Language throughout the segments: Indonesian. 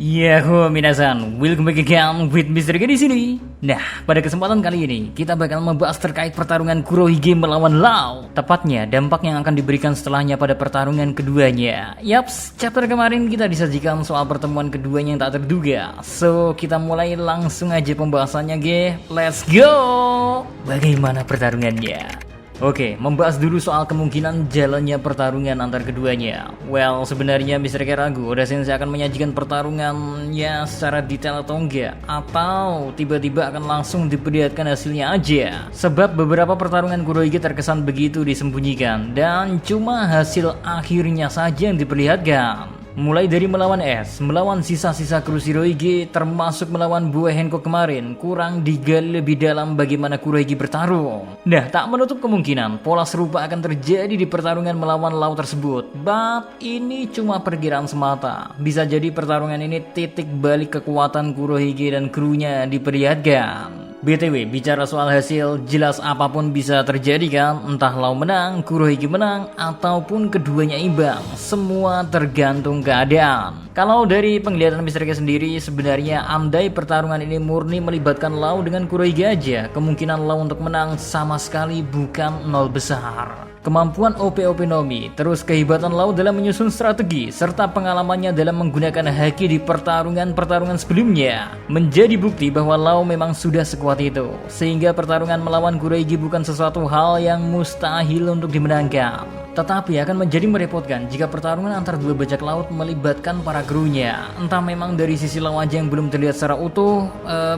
Yahoo minasan, welcome back again with Mr. G di sini. Nah, pada kesempatan kali ini kita bakal membahas terkait pertarungan Kurohige melawan Law. Tepatnya dampak yang akan diberikan setelahnya pada pertarungan keduanya. Yaps, chapter kemarin kita disajikan soal pertemuan keduanya yang tak terduga. So, kita mulai langsung aja pembahasannya, G. Let's go. Bagaimana pertarungannya? Oke, membahas dulu soal kemungkinan jalannya pertarungan antar keduanya. Well, sebenarnya Mr. K ragu Oda Sensei akan menyajikan pertarungannya secara detail atau enggak, atau tiba-tiba akan langsung diperlihatkan hasilnya aja. Sebab beberapa pertarungan Kurohige terkesan begitu disembunyikan dan cuma hasil akhirnya saja yang diperlihatkan. Mulai dari melawan S, melawan sisa-sisa kru Shirohige, termasuk melawan Buah Hancock kemarin, kurang digali lebih dalam bagaimana Kurohige bertarung. Nah, tak menutup kemungkinan pola serupa akan terjadi di pertarungan melawan Law tersebut. But ini cuma perkiraan semata. Bisa jadi pertarungan ini titik balik kekuatan Kurohige dan krunya diperlihatkan. BTW, bicara soal hasil, jelas apapun bisa terjadi kan? Entah Law menang, Kurohige menang, ataupun keduanya imbang. Semua tergantung keadaan. Kalau dari penglihatan Mr. K sendiri, sebenarnya andai pertarungan ini murni melibatkan Law dengan Kurohige aja, kemungkinan Law untuk menang sama sekali bukan nol besar. Kemampuan OP-OP Nomi, terus kehebatan Law dalam menyusun strategi, serta pengalamannya dalam menggunakan haki di pertarungan-pertarungan sebelumnya menjadi bukti bahwa Law memang sudah sekuat itu, sehingga pertarungan melawan Kurohige bukan sesuatu hal yang mustahil untuk dimenangkan. Tetapi akan menjadi merepotkan jika pertarungan antar dua bajak laut melibatkan para krunya. Entah memang dari sisi Law aja yang belum terlihat secara utuh,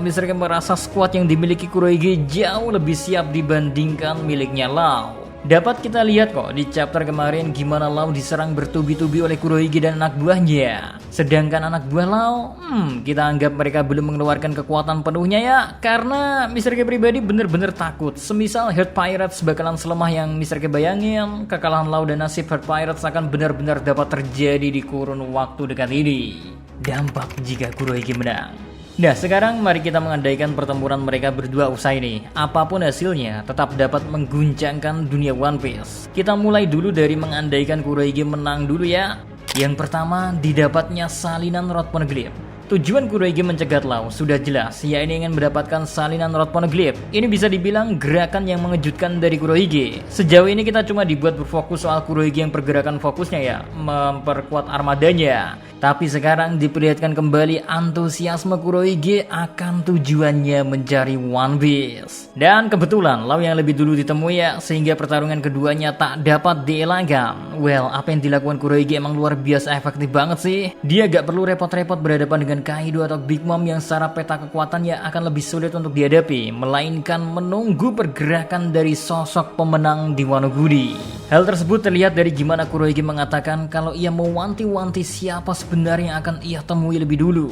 Mr. K merasa skuad yang dimiliki Kurohige jauh lebih siap dibandingkan miliknya Law. Dapat kita lihat kok di chapter kemarin gimana Law diserang bertubi-tubi oleh Kurohige dan anak buahnya. Sedangkan anak buah Law, kita anggap mereka belum mengeluarkan kekuatan penuhnya ya. Karena Mr. K pribadi bener-bener takut semisal Heart Pirates bakalan selemah yang Mr. K bayangin, kekalahan Law dan nasib Heart Pirates akan benar-benar dapat terjadi di kurun waktu dekat ini. Dampak jika Kurohige menang. Nah, sekarang mari kita mengandaikan pertempuran mereka berdua usai nih. Apapun hasilnya, tetap dapat mengguncangkan dunia One Piece. Kita mulai dulu dari mengandaikan Kurohige menang dulu ya. Yang pertama, didapatnya salinan Rod Poneglyph. Tujuan Kurohige mencegat Law sudah jelas, yakni ingin mendapatkan salinan Rod Poneglyph. Ini bisa dibilang gerakan yang mengejutkan dari Kurohige. Sejauh ini kita cuma dibuat berfokus soal Kurohige yang pergerakan fokusnya ya, memperkuat armadanya. Tapi sekarang diperlihatkan kembali antusiasme Kurohige akan tujuannya mencari One Piece. Dan kebetulan Law yang lebih dulu ditemui ya, sehingga pertarungan keduanya tak dapat dielakkan. Well, apa yang dilakukan Kurohige emang luar biasa efektif banget sih. Dia gak perlu repot-repot berhadapan dengan Kaido atau Big Mom yang secara peta kekuatannya akan lebih sulit untuk dihadapi, melainkan menunggu pergerakan dari sosok pemenang di Wano Kudi. Hal tersebut terlihat dari gimana Kurohige mengatakan kalau ia mewanti-wanti siapa sebenarnya akan ia temui lebih dulu.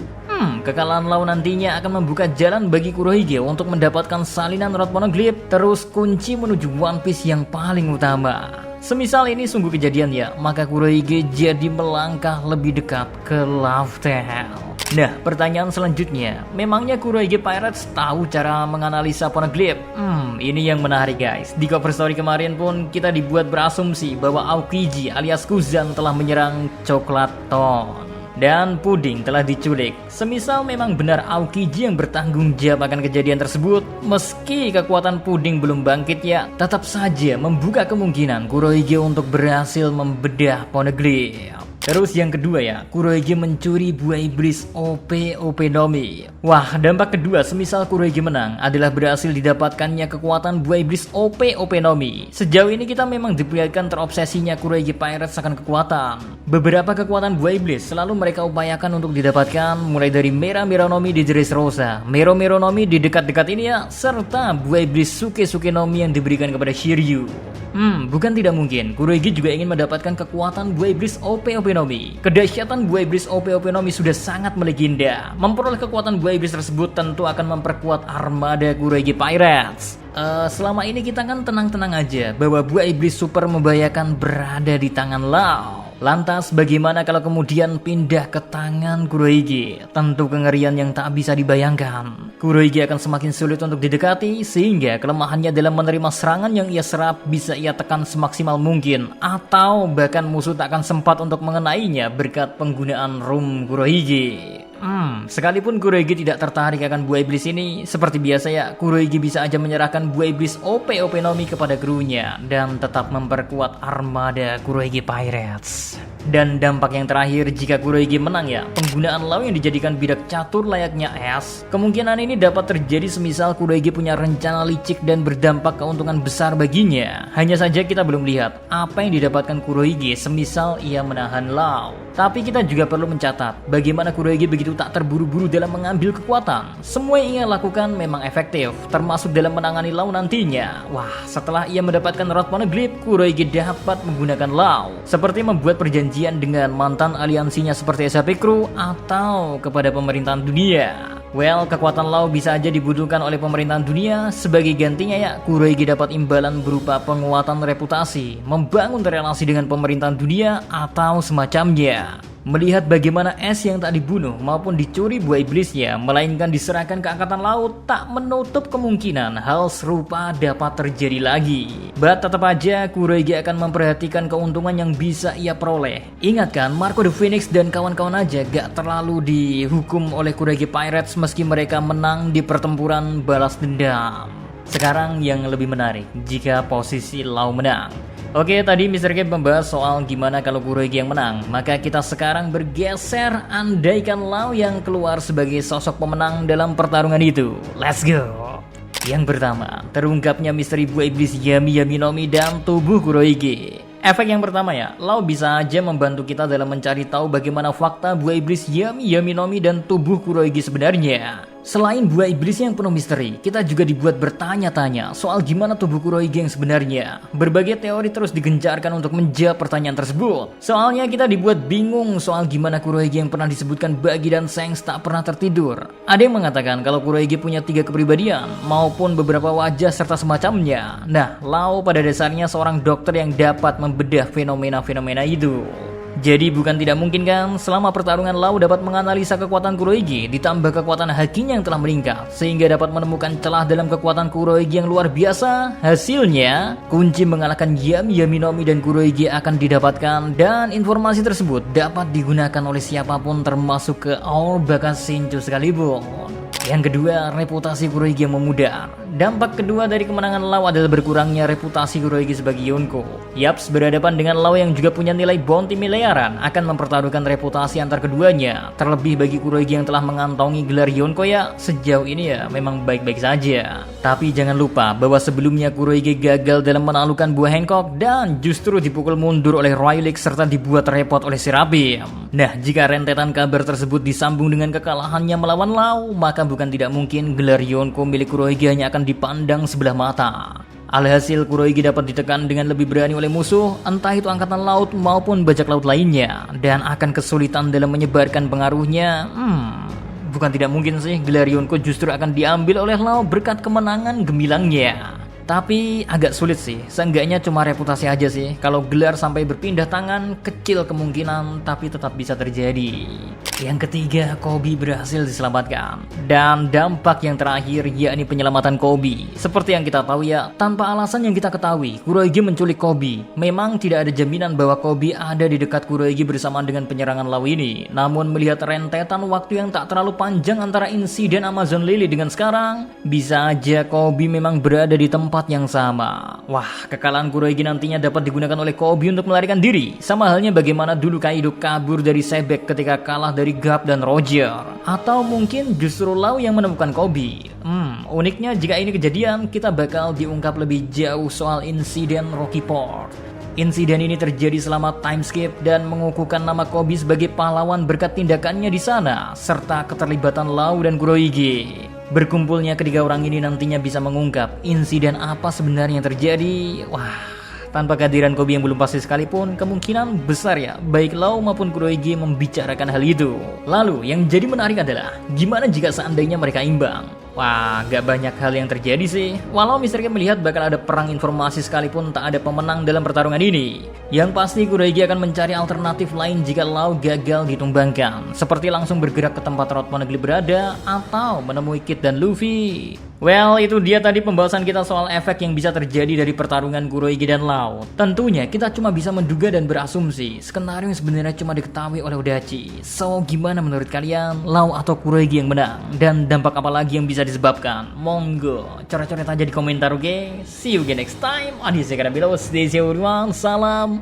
Kekalahan Law nantinya akan membuka jalan bagi Kurohige untuk mendapatkan salinan Rod Poneglyph, terus kunci menuju One Piece yang paling utama. Semisal ini sungguh kejadian ya, maka Kurohige jadi melangkah lebih dekat ke Laugh Tale. Nah, pertanyaan selanjutnya, memangnya Kurohige Pirates tahu cara menganalisa Poneglyph? Ini yang menarik guys. Di cover story kemarin pun kita dibuat berasumsi bahwa Aokiji alias Kuzan telah menyerang Coklat Ton dan Puding telah diculik. Semisal memang benar Aokiji yang bertanggung jawab akan kejadian tersebut, meski kekuatan Puding belum bangkit ya, tetap saja membuka kemungkinan Kurohige untuk berhasil membedah Poneglyph. Terus yang kedua ya, Kurohige mencuri buah iblis OP-OP Nomi. Wah, dampak kedua semisal Kurohige menang adalah berhasil didapatkannya kekuatan buah iblis OP-OP Nomi. Sejauh ini kita memang diperlihatkan terobsesinya Kurohige Pirates akan kekuatan. Beberapa kekuatan buah iblis selalu mereka upayakan untuk didapatkan, mulai dari Mera-Mera Nomi di Dressrosa, Mero-Mero Nomi di dekat-dekat ini ya, serta buah iblis Suke-Suke Nomi yang diberikan kepada Shiryu. Bukan tidak mungkin, Kurohige juga ingin mendapatkan kekuatan buah iblis OP-OP Nomi. Kedahsyatan buah iblis OP-OP Nomi sudah sangat melegenda. Memperoleh kekuatan buah iblis tersebut tentu akan memperkuat armada Kurohige Pirates. Selama ini kita kan tenang-tenang aja bahwa buah iblis super membahayakan berada di tangan Law. Lantas bagaimana kalau kemudian pindah ke tangan Kurohige? Tentu kengerian yang tak bisa dibayangkan. Kurohige akan semakin sulit untuk didekati, sehingga kelemahannya dalam menerima serangan yang ia serap bisa ia tekan semaksimal mungkin, atau bahkan musuh tak akan sempat untuk mengenainya berkat penggunaan Room Kurohige. Sekalipun Kurohige tidak tertarik akan buah iblis ini, seperti biasa ya, Kurohige bisa aja menyerahkan buah iblis OP Nomi kepada krunya dan tetap memperkuat armada Kurohige Pirates. Dan dampak yang terakhir jika Kurohige menang ya, penggunaan Law yang dijadikan bidak catur layaknya es. Kemungkinan ini dapat terjadi semisal Kurohige punya rencana licik dan berdampak keuntungan besar baginya. Hanya saja kita belum lihat apa yang didapatkan Kurohige semisal ia menahan Law. Tapi kita juga perlu mencatat bagaimana Kurohige begitu tak terburu-buru dalam mengambil kekuatan. Semua yang ia lakukan memang efektif, termasuk dalam menangani Law nantinya. Wah, setelah ia mendapatkan Rod Poneglyph, Kurohige dapat menggunakan Law, seperti membuat perjanjian dengan mantan aliansinya seperti SAP Crew atau kepada pemerintahan dunia. Well, kekuatan Law bisa aja dibutuhkan oleh pemerintahan dunia. Sebagai gantinya ya, Kurohige dapat imbalan berupa penguatan reputasi, membangun relasi dengan pemerintahan dunia atau semacamnya. Melihat bagaimana es yang tak dibunuh maupun dicuri buah iblisnya, melainkan diserahkan ke Angkatan Laut, tak menutup kemungkinan hal serupa dapat terjadi lagi. But tetap aja Kurohige akan memperhatikan keuntungan yang bisa ia peroleh. Ingatkan, Marco the Phoenix dan kawan-kawan aja gak terlalu dihukum oleh Kurohige Pirates meski mereka menang di pertempuran balas dendam. Sekarang yang lebih menarik, jika posisi Law menang. Oke, tadi Mr. Game membahas soal gimana kalau Kurohige yang menang. Maka kita sekarang bergeser, andaikan Law yang keluar sebagai sosok pemenang dalam pertarungan itu. Let's go! Yang pertama, terungkapnya misteri buah iblis Yami Yami Nomi dan tubuh Kurohige. Efek yang pertama ya, Law bisa aja membantu kita dalam mencari tahu bagaimana fakta buah iblis Yami Yami Nomi dan tubuh Kurohige sebenarnya. Selain buah iblis yang penuh misteri, kita juga dibuat bertanya-tanya soal gimana tubuh Kurohige yang sebenarnya. Berbagai teori terus digencarkan untuk menjawab pertanyaan tersebut. Soalnya kita dibuat bingung soal gimana Kurohige yang pernah disebutkan Bagi dan Shanks tak pernah tertidur. Ada yang mengatakan kalau Kurohige punya 3 kepribadian, maupun beberapa wajah serta semacamnya. Nah, Law pada dasarnya seorang dokter yang dapat membedah fenomena-fenomena itu. Jadi bukan tidak mungkin kan, selama pertarungan Law dapat menganalisa kekuatan Kurohige ditambah kekuatan hakinya yang telah meningkat, sehingga dapat menemukan celah dalam kekuatan Kurohige yang luar biasa. Hasilnya, kunci mengalahkan Yami Yami Nomi dan Kurohige akan didapatkan, dan informasi tersebut dapat digunakan oleh siapapun termasuk ke All Bakat Shinchu sekalipun. Yang kedua, reputasi Kurohige yang memudar. Dampak kedua dari kemenangan Law adalah berkurangnya reputasi Kurohige sebagai Yonko. Yaps, berhadapan dengan Law yang juga punya nilai bounty miliaran akan mempertaruhkan reputasi antar keduanya. Terlebih bagi Kurohige yang telah mengantongi gelar Yonko ya, sejauh ini ya memang baik-baik saja. Tapi jangan lupa bahwa sebelumnya Kurohige gagal dalam menaklukkan buah Hancock dan justru dipukul mundur oleh Rayleigh serta dibuat repot oleh Seraphim. Nah, jika rentetan kabar tersebut disambung dengan kekalahannya melawan Law, maka bukan tidak mungkin gelar Yonko milik Kurohige hanya akan dipandang sebelah mata. Alhasil Kurohige dapat ditekan dengan lebih berani oleh musuh, entah itu angkatan laut maupun bajak laut lainnya, dan akan kesulitan dalam menyebarkan pengaruhnya. Bukan tidak mungkin sih gelar Yonko justru akan diambil oleh Law berkat kemenangan gemilangnya. Tapi agak sulit sih, seenggaknya cuma reputasi aja sih. Kalau gelar sampai berpindah tangan, kecil kemungkinan, tapi tetap bisa terjadi. Yang ketiga, Koby berhasil diselamatkan. Dan dampak yang terakhir yakni penyelamatan Koby. Seperti yang kita tahu ya, tanpa alasan yang kita ketahui, Kurohige menculik Koby. Memang tidak ada jaminan bahwa Koby ada di dekat Kurohige bersamaan dengan penyerangan Law ini. Namun melihat rentetan waktu yang tak terlalu panjang antara insiden Amazon Lily dengan sekarang, bisa aja Koby memang berada di tempat yang sama. Wah, kekalahan Kurohige nantinya dapat digunakan oleh Koby untuk melarikan diri. Sama halnya bagaimana dulu Kaido kabur dari Sebek ketika kalah dari Garp dan Roger. Atau mungkin justru Law yang menemukan Koby. Uniknya jika ini kejadian, kita bakal diungkap lebih jauh soal insiden Rocky Port. Insiden ini terjadi selama time skip dan mengukuhkan nama Koby sebagai pahlawan berkat tindakannya di sana, serta keterlibatan Law dan Kurohige. Berkumpulnya ketiga orang ini nantinya bisa mengungkap insiden apa sebenarnya yang terjadi. Wah, tanpa kehadiran Koby yang belum pasti sekalipun, kemungkinan besar ya, baik Law maupun Kurohige membicarakan hal itu. Lalu, yang jadi menarik adalah, gimana jika seandainya mereka imbang? Wah, gak banyak hal yang terjadi sih. Walau Mr. Game melihat bakal ada perang informasi sekalipun tak ada pemenang dalam pertarungan ini. Yang pasti Kurohige akan mencari alternatif lain jika Law gagal ditumbangkan. Seperti langsung bergerak ke tempat Rod Poneglyph berada, atau menemui Kid dan Luffy. Well, itu dia tadi pembahasan kita soal efek yang bisa terjadi dari pertarungan Kurohige dan Lau. Tentunya kita cuma bisa menduga dan berasumsi. Skenario yang sebenarnya cuma diketahui oleh Odachi. So, gimana menurut kalian? Lau atau Kurohige yang menang? Dan dampak apa lagi yang bisa disebabkan? Monggo, coret-coret aja di komentar, oke? See you again next time. Adios ya, below. Stay safe everyone. Salam.